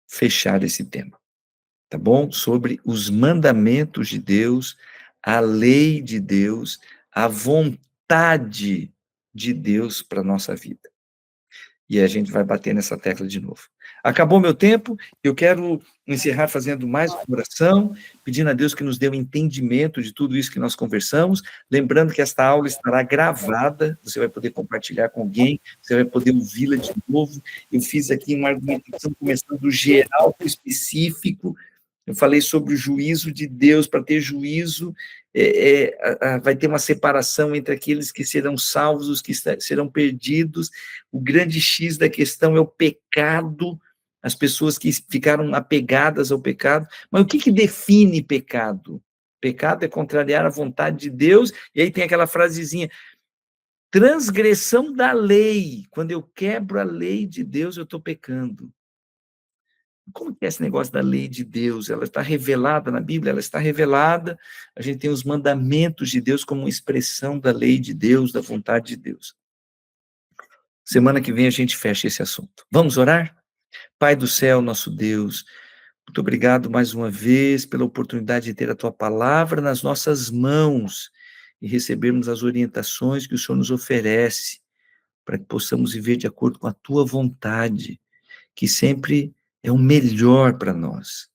fechar esse tema, tá bom? Sobre os mandamentos de Deus, a lei de Deus, a vontade de Deus para a nossa vida. E a gente vai bater nessa tecla de novo. Acabou meu tempo, eu quero encerrar fazendo mais uma oração, pedindo a Deus que nos dê o entendimento de tudo isso que nós conversamos, lembrando que esta aula estará gravada, você vai poder compartilhar com alguém, você vai poder ouvi-la de novo. Eu fiz aqui uma argumentação começando do geral para o específico, eu falei sobre o juízo de Deus. Para ter juízo, vai ter uma separação entre aqueles que serão salvos e os que serão perdidos. O grande X da questão é o pecado, as pessoas que ficaram apegadas ao pecado. Mas o que que define pecado? Pecado é contrariar a vontade de Deus, e aí tem aquela frasezinha, transgressão da lei. Quando eu quebro a lei de Deus, eu estou pecando. Como que é esse negócio da lei de Deus? Ela está revelada na Bíblia? Ela está revelada. A gente tem os mandamentos de Deus como expressão da lei de Deus, da vontade de Deus. Semana que vem a gente fecha esse assunto. Vamos orar? Pai do céu, nosso Deus, muito obrigado mais uma vez pela oportunidade de ter a tua palavra nas nossas mãos e recebermos as orientações que o Senhor nos oferece para que possamos viver de acordo com a tua vontade, que sempre é o melhor para nós.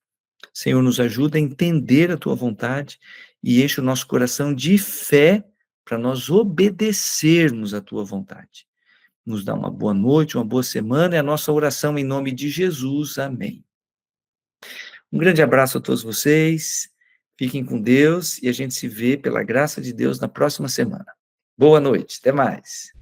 Senhor, nos ajuda a entender a tua vontade e enche o nosso coração de fé para nós obedecermos à tua vontade. Nos dá uma boa noite, uma boa semana, é a nossa oração em nome de Jesus. Amém. Um grande abraço a todos vocês, fiquem com Deus e a gente se vê, pela graça de Deus, na próxima semana. Boa noite, até mais.